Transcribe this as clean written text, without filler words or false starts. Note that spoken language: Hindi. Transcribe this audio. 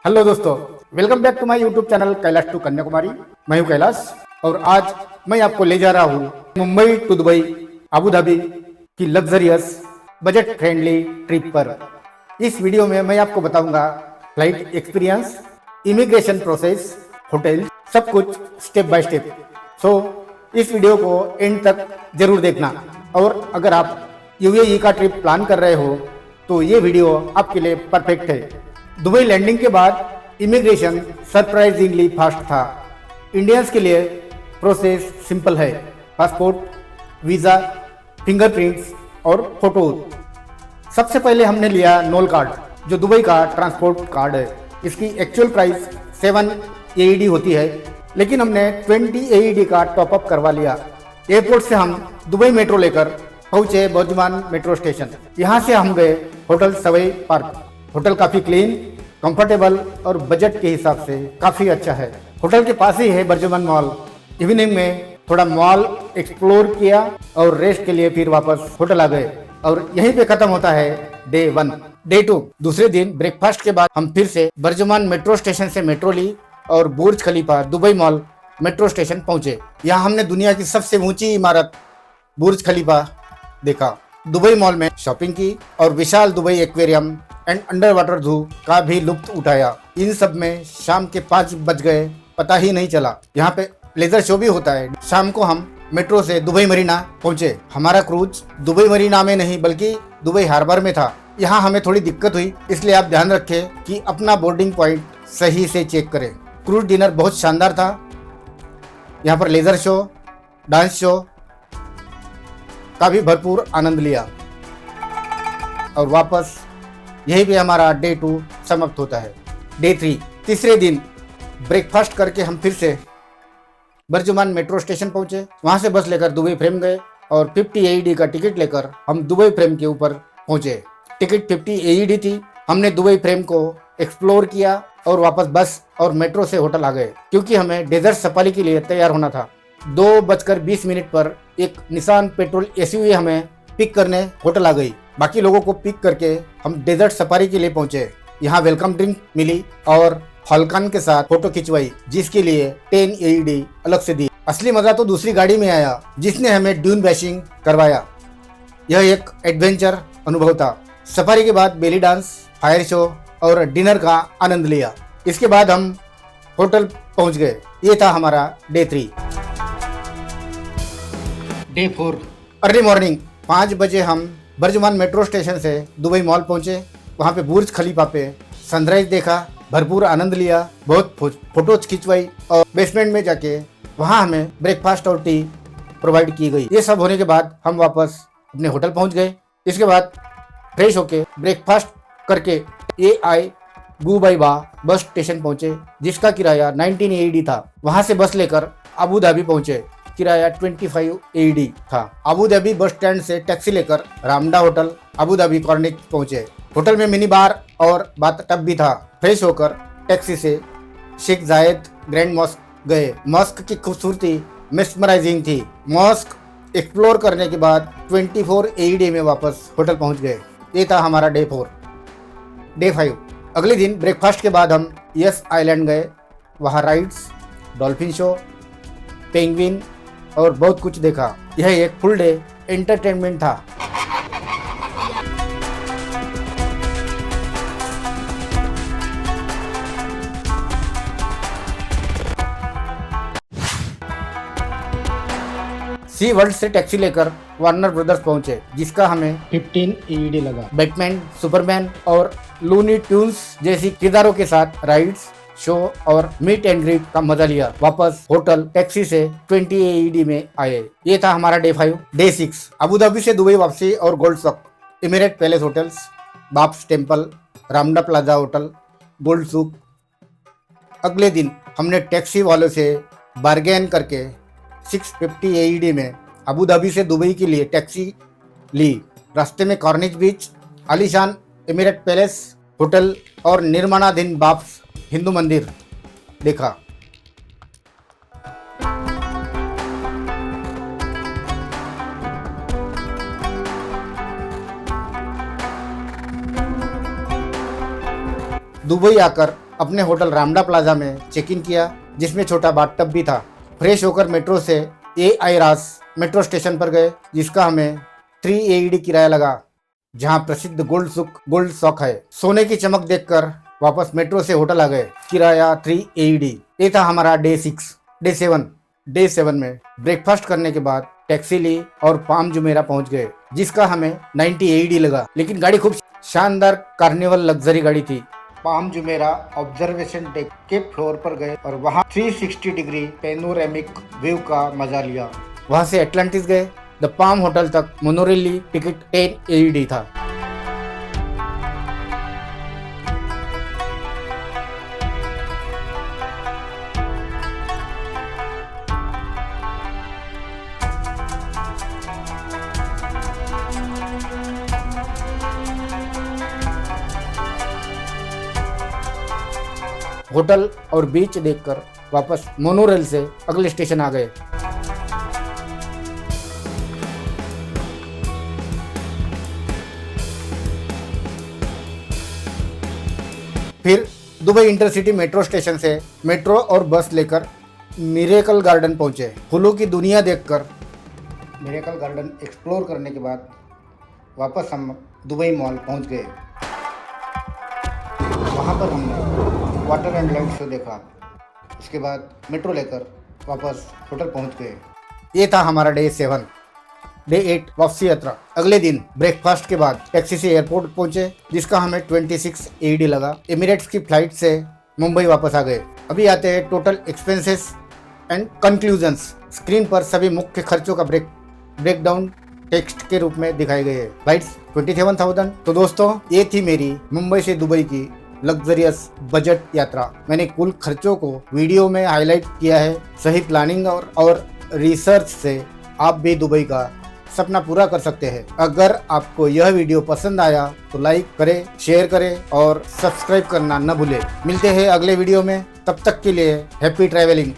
हेलो दोस्तों, welcome back to my YouTube channel Kailash to Kanyakumari. मैं हूं कैलाश और आज मैं आपको ले जा रहा हूं Mumbai to Dubai Abu Dhabi की लग्जरियस बजट फ्रेंडली ट्रिप पर। इस वीडियो में मैं आपको बताऊंगा flight experience, immigration process, hotel, सब कुछ स्टेप बाय स्टेप। सो इस वीडियो को एंड तक जरूर देखना। और अगर आप यूएई का ट्रिप प्लान कर रहे हो तो ये वीडियो आपके लिए परफेक्ट है। दुबई लैंडिंग के बाद इमिग्रेशन सरप्राइजिंगली फास्ट था। इंडियंस के लिए प्रोसेस सिंपल है, पासपोर्ट, वीज़ा, फिंगरप्रिंट्स और फोटो। सबसे पहले हमने लिया नोल कार्ड, जो दुबई का ट्रांसपोर्ट कार्ड है। इसकी एक्चुअल प्राइस 7 AED होती है, लेकिन हमने 20 AED का टॉपअप करवा लिया। एयरपोर्ट से हम दुबई मेट्रो लेकर पहुंचे बर्जुमान मेट्रो स्टेशन। यहाँ से हम गए होटल सवई पार्क। होटल काफ़ी क्लीन, कंफर्टेबल और बजट के हिसाब से काफ़ी अच्छा है। होटल के पास ही है बर्जुमान मॉल। इवनिंग में थोड़ा मॉल एक्सप्लोर किया और रेस्ट के लिए फिर वापस होटल आ गए और यहीं पे खत्म होता है डे 1। डे 2 दूसरे दिन ब्रेकफास्ट के बाद हम फिर से बर्जुमान मेट्रो स्टेशन से मेट्रो ली और Burj Khalifa Dubai mall metro station पहुंचे। यहाँ हमने दुनिया की सबसे ऊंची इमारत बुर्ज खलीफा देखा। दुबई मॉल में शॉपिंग की और विशाल Dubai aquarium and underwater zoo का भी लुत्फ उठाया। इन सब में शाम के 5 बज गए, पता ही नहीं चला। यहाँ पे लेजर शो भी होता है। शाम को हम मेट्रो से दुबई मरीना पहुंचे। हमारा क्रूज दुबई मरीना में नहीं बल्कि दुबई हार्बर में था। यहाँ हमें थोड़ी दिक्कत हुई, इसलिए आप ध्यान रखें कि अपना बोर्डिंग पॉइंट सही से चेक करें। क्रूज डिनर बहुत शानदार था। यहाँ पर लेजर शो, डांस शो का भी भरपूर आनंद लिया और वापस यही भी हमारा डे 2 समाप्त होता है। डे 3 तीसरे दिन ब्रेकफास्ट करके हम फिर से बर्जुमान मेट्रो स्टेशन पहुंचे। वहां से बस लेकर दुबई फ्रेम गए और 50 AED का टिकट लेकर हम दुबई फ्रेम के ऊपर पहुंचे। टिकट 50 AED थी। हमने दुबई फ्रेम को एक्सप्लोर किया और वापस बस और मेट्रो से होटल आ गए, क्योंकि हमें डेजर्ट सफारी के लिए तैयार होना था। 2:20 पर एक निसान पेट्रोल SUV हमें पिक करने होटल आ गई। बाकी लोगों को पिक करके हम डेजर्ट सफारी के लिए पहुंचे। यहाँ वेलकम ड्रिंक मिली और फाल्कन के साथ फोटो खिंचवाई, जिसके लिए 10 AED अलग से दी। असली मजा तो दूसरी गाड़ी में आया, जिसने हमें ड्यून बैशिंग करवाया। यह एक एडवेंचर अनुभव था। सफारी के बाद बेली डांस, फायर शो और डिनर का आनंद लिया। इसके बाद हम होटल पहुंच गए। ये था हमारा डे 3। डे 4 अर्ली मॉर्निंग 5 बजे हम बर्जुमान मेट्रो स्टेशन से दुबई मॉल पहुंचे। वहां पे बुर्ज खलीफा पे सनराइज देखा, भरपूर आनंद लिया, बहुत फोटोज खिंचवाई और बेसमेंट में जाके वहां हमें ब्रेकफास्ट और टी प्रोवाइड की गई। ये सब होने के बाद हम वापस अपने होटल पहुंच गए। इसके बाद फ्रेश होके ब्रेकफास्ट करके AI गुबाइबा बस स्टेशन पहुंचे, जिसका किराया 19 AED था। वहां से बस लेकर अबू धाबी पहुंचे। किराया 25 AED था। अबू धाबी बस स्टैंड से टैक्सी लेकर रामडा होटल अबू धाबी कॉर्निक पहुंचे। होटल में मिनी बार और बाथटब भी था। फ्रेश होकर टैक्सी से शेख जायद ग्रैंड मॉस्क गए। मॉस्क की खूबसूरती मेस्मराइजिंग थी। मॉस्क एक्सप्लोर करने के बाद 24 AED में वापस होटल पहुंच गए। ये था हमारा डे 4। डे 5 अगले दिन ब्रेकफास्ट के बाद हम यस आइलैंड गए। वहाँ राइड्स, डॉल्फिन शो, पेंगुइन और बहुत कुछ देखा। यह एक फुल डे एंटरटेनमेंट था। सी वर्ल्ड से टैक्सी लेकर वार्नर ब्रदर्स पहुंचे, जिसका हमें 15 AED लगा। बैटमैन, सुपरमैन और लूनी ट्यून्स जैसी किरदारों के साथ राइड्स, शो और मीट एंड ग्रीट का मजा लिया। वापस होटल टैक्सी से 20 AED में आए। ये था हमारा डे 5। डे 6 अबू धाबी से दुबई वापसी और gold souk, Emirate palace hotels, BAPS temple, Ramada Plaza hotel, gold souk. अगले दिन हमने टैक्सी वालों से बार्गेन करके 650 AED में अबू धाबी से दुबई के लिए टैक्सी ली। रास्ते में कॉर्निश बीच, आलीशान इमिरेट पैलेस होटल और निर्माणाधीन बाप्स हिंदू मंदिर देखा। दुबई आकर अपने होटल रामडा प्लाजा में चेक इन किया, जिसमें छोटा बाथटब भी था। फ्रेश होकर मेट्रो से AI रास मेट्रो स्टेशन पर गए, जिसका हमें 3 AED किराया लगा, जहां प्रसिद्ध गोल्ड सॉक है। सोने की चमक देखकर वापस मेट्रो से होटल आ गए। किराया 3 AED। ये था हमारा डे 7 में ब्रेकफास्ट करने के बाद टैक्सी ली और पाम जुमेरा पहुंच गए, जिसका हमें 90 AED लगा। लेकिन गाड़ी खूब शानदार कार्निवल लग्जरी गाड़ी थी। पाम जुमेरा ऑब्जर्वेशन डेक के फ्लोर पर गए और वहां 360 डिग्री पेनोरेमिक व्यू का मजा लिया। वहां से एटलांटिस गए। द पाम होटल तक मोनोरेल टिकट 10 AED था। होटल और बीच देखकर वापस मोनोरेल से अगले स्टेशन आ गए। फिर दुबई इंटरसिटी मेट्रो स्टेशन से मेट्रो और बस लेकर मिरेकल गार्डन पहुंचे। फूलों की दुनिया देखकर मिरेकल गार्डन एक्सप्लोर करने के बाद वापस हम दुबई मॉल पहुंच गए। वहां पर हमने वाटर एंड लाइट शो देखा। उसके बाद मेट्रो लेकर वापस होटल पहुंच गए। ये था हमारा डे 7। डे 8 वापसी यात्रा। अगले दिन ब्रेकफास्ट के बाद टैक्सी से एयरपोर्ट पहुंचे, जिसका हमें 26 AED लगा। एमिरेट्स की फ्लाइट से मुंबई वापस आ गए। अभी आते हैं total expenses and conclusions. Screen पर सभी मुख्य खर्चों का ब्रेकडाउन टेक्स्ट के रूप में दिखाए गए हैं। फ्लाइट्स 27,000। तो दोस्तों, ये थी मेरी मुंबई से दुबई की लग्जरियस बजट यात्रा। मैंने कुल खर्चों को वीडियो में हाईलाइट किया है। सही प्लानिंग और रिसर्च से आप भी दुबई का सपना पूरा कर सकते हैं। अगर आपको यह वीडियो पसंद आया तो लाइक करें, शेयर करें और सब्सक्राइब करना न भूलें। मिलते हैं अगले वीडियो में। तब तक के लिए हैप्पी ट्रैवलिंग।